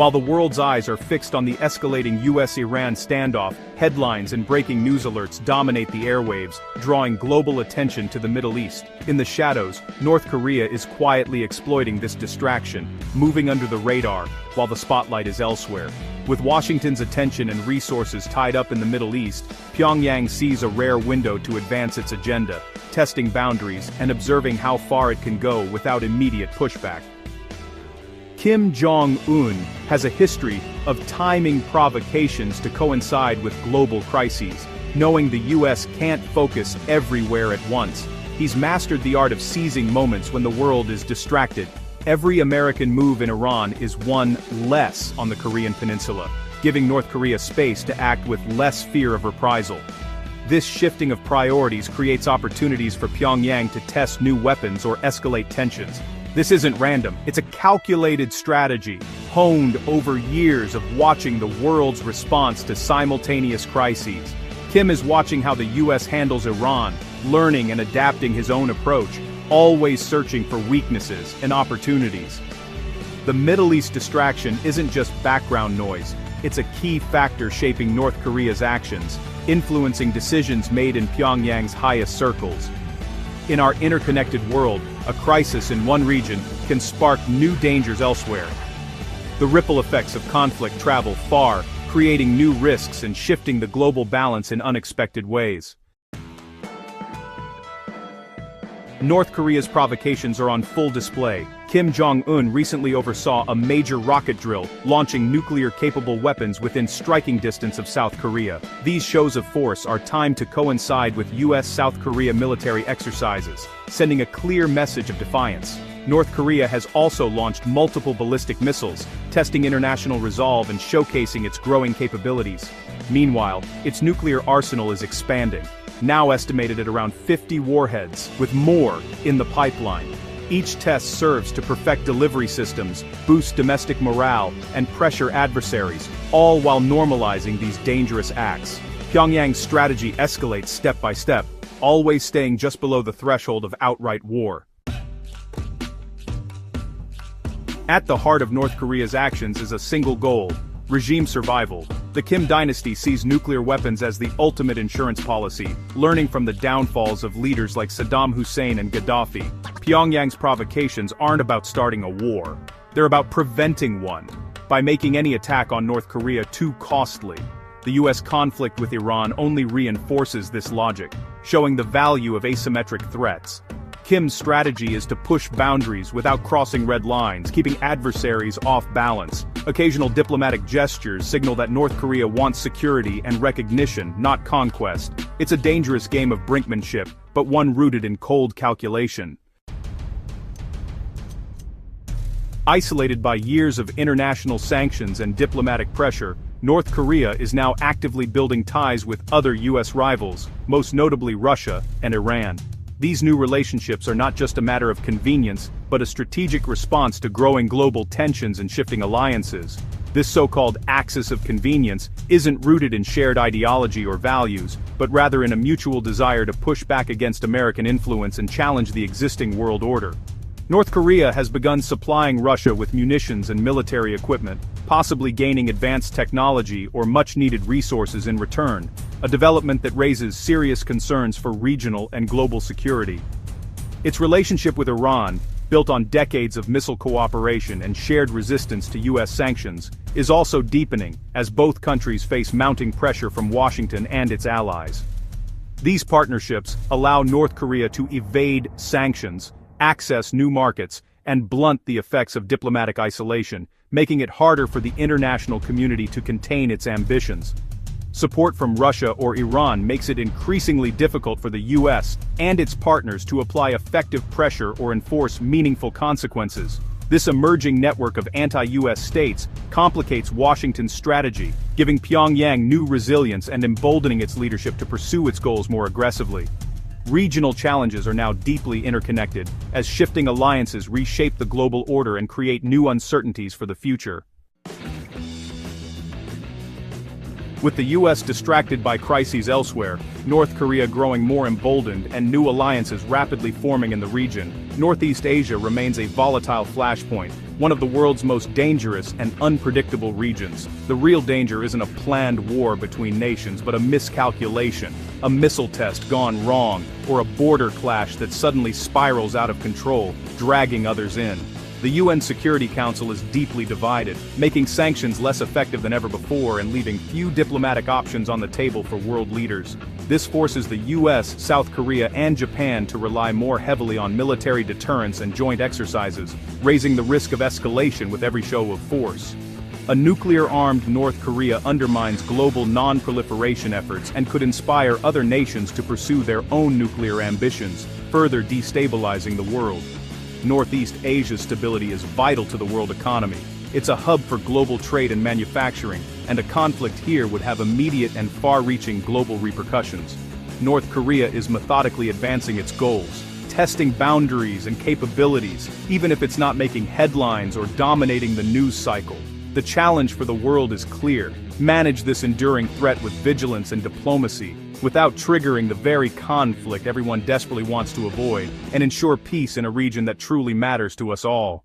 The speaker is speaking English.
While the world's eyes are fixed on the escalating US-Iran standoff, headlines and breaking news alerts dominate the airwaves, drawing global attention to the Middle East. In the shadows, North Korea is quietly exploiting this distraction, moving under the radar, while the spotlight is elsewhere. With Washington's attention and resources tied up in the Middle East, Pyongyang sees a rare window to advance its agenda, testing boundaries and observing how far it can go without immediate pushback. Kim Jong-un has a history of timing provocations to coincide with global crises. Knowing the US can't focus everywhere at once, he's mastered the art of seizing moments when the world is distracted. Every American move in Iran is one less on the Korean peninsula, giving North Korea space to act with less fear of reprisal. This shifting of priorities creates opportunities for Pyongyang to test new weapons or escalate tensions. This isn't random, it's a calculated strategy, honed over years of watching the world's response to simultaneous crises. Kim is watching how the US handles Iran, learning and adapting his own approach, always searching for weaknesses and opportunities. The Middle East distraction isn't just background noise, it's a key factor shaping North Korea's actions, influencing decisions made in Pyongyang's highest circles. In our interconnected world, a crisis in one region can spark new dangers elsewhere. The ripple effects of conflict travel far, creating new risks and shifting the global balance in unexpected ways. North Korea's provocations are on full display. Kim Jong-un recently oversaw a major rocket drill, launching nuclear-capable weapons within striking distance of South Korea. These shows of force are timed to coincide with US-South Korea military exercises, sending a clear message of defiance. North Korea has also launched multiple ballistic missiles, testing international resolve and showcasing its growing capabilities. Meanwhile, its nuclear arsenal is expanding, now estimated at around 50 warheads, with more in the pipeline. Each test serves to perfect delivery systems, boost domestic morale, and pressure adversaries, all while normalizing these dangerous acts. Pyongyang's strategy escalates step by step, always staying just below the threshold of outright war. At the heart of North Korea's actions is a single goal: regime survival. The Kim dynasty sees nuclear weapons as the ultimate insurance policy, learning from the downfalls of leaders like Saddam Hussein and Gaddafi. Pyongyang's provocations aren't about starting a war. They're about preventing one, by making any attack on North Korea too costly. The US conflict with Iran only reinforces this logic, showing the value of asymmetric threats. Kim's strategy is to push boundaries without crossing red lines, keeping adversaries off balance. Occasional diplomatic gestures signal that North Korea wants security and recognition, not conquest. It's a dangerous game of brinkmanship, but one rooted in cold calculation. Isolated by years of international sanctions and diplomatic pressure, North Korea is now actively building ties with other US rivals, most notably Russia and Iran. These new relationships are not just a matter of convenience, but a strategic response to growing global tensions and shifting alliances. This so-called axis of convenience isn't rooted in shared ideology or values, but rather in a mutual desire to push back against American influence and challenge the existing world order. North Korea has begun supplying Russia with munitions and military equipment, possibly gaining advanced technology or much-needed resources in return, a development that raises serious concerns for regional and global security. Its relationship with Iran, built on decades of missile cooperation and shared resistance to US sanctions, is also deepening as both countries face mounting pressure from Washington and its allies. These partnerships allow North Korea to evade sanctions, access new markets, and blunt the effects of diplomatic isolation, making it harder for the international community to contain its ambitions. Support from Russia or Iran makes it increasingly difficult for the US and its partners to apply effective pressure or enforce meaningful consequences. This emerging network of anti-US states complicates Washington's strategy, giving Pyongyang new resilience and emboldening its leadership to pursue its goals more aggressively. Regional challenges are now deeply interconnected, as shifting alliances reshape the global order and create new uncertainties for the future. With the US distracted by crises elsewhere, North Korea growing more emboldened and new alliances rapidly forming in the region, Northeast Asia remains a volatile flashpoint, one of the world's most dangerous and unpredictable regions. The real danger isn't a planned war between nations but a miscalculation, a missile test gone wrong, or a border clash that suddenly spirals out of control, dragging others in. The UN Security Council is deeply divided, making sanctions less effective than ever before and leaving few diplomatic options on the table for world leaders. This forces the US, South Korea, and Japan to rely more heavily on military deterrence and joint exercises, raising the risk of escalation with every show of force. A nuclear-armed North Korea undermines global non-proliferation efforts and could inspire other nations to pursue their own nuclear ambitions, further destabilizing the world. Northeast Asia's stability is vital to the world economy. It's a hub for global trade and manufacturing, and a conflict here would have immediate and far-reaching global repercussions. North Korea is methodically advancing its goals, testing boundaries and capabilities, even if it's not making headlines or dominating the news cycle. The challenge for the world is clear: manage this enduring threat with vigilance and diplomacy, without triggering the very conflict everyone desperately wants to avoid, and ensure peace in a region that truly matters to us all.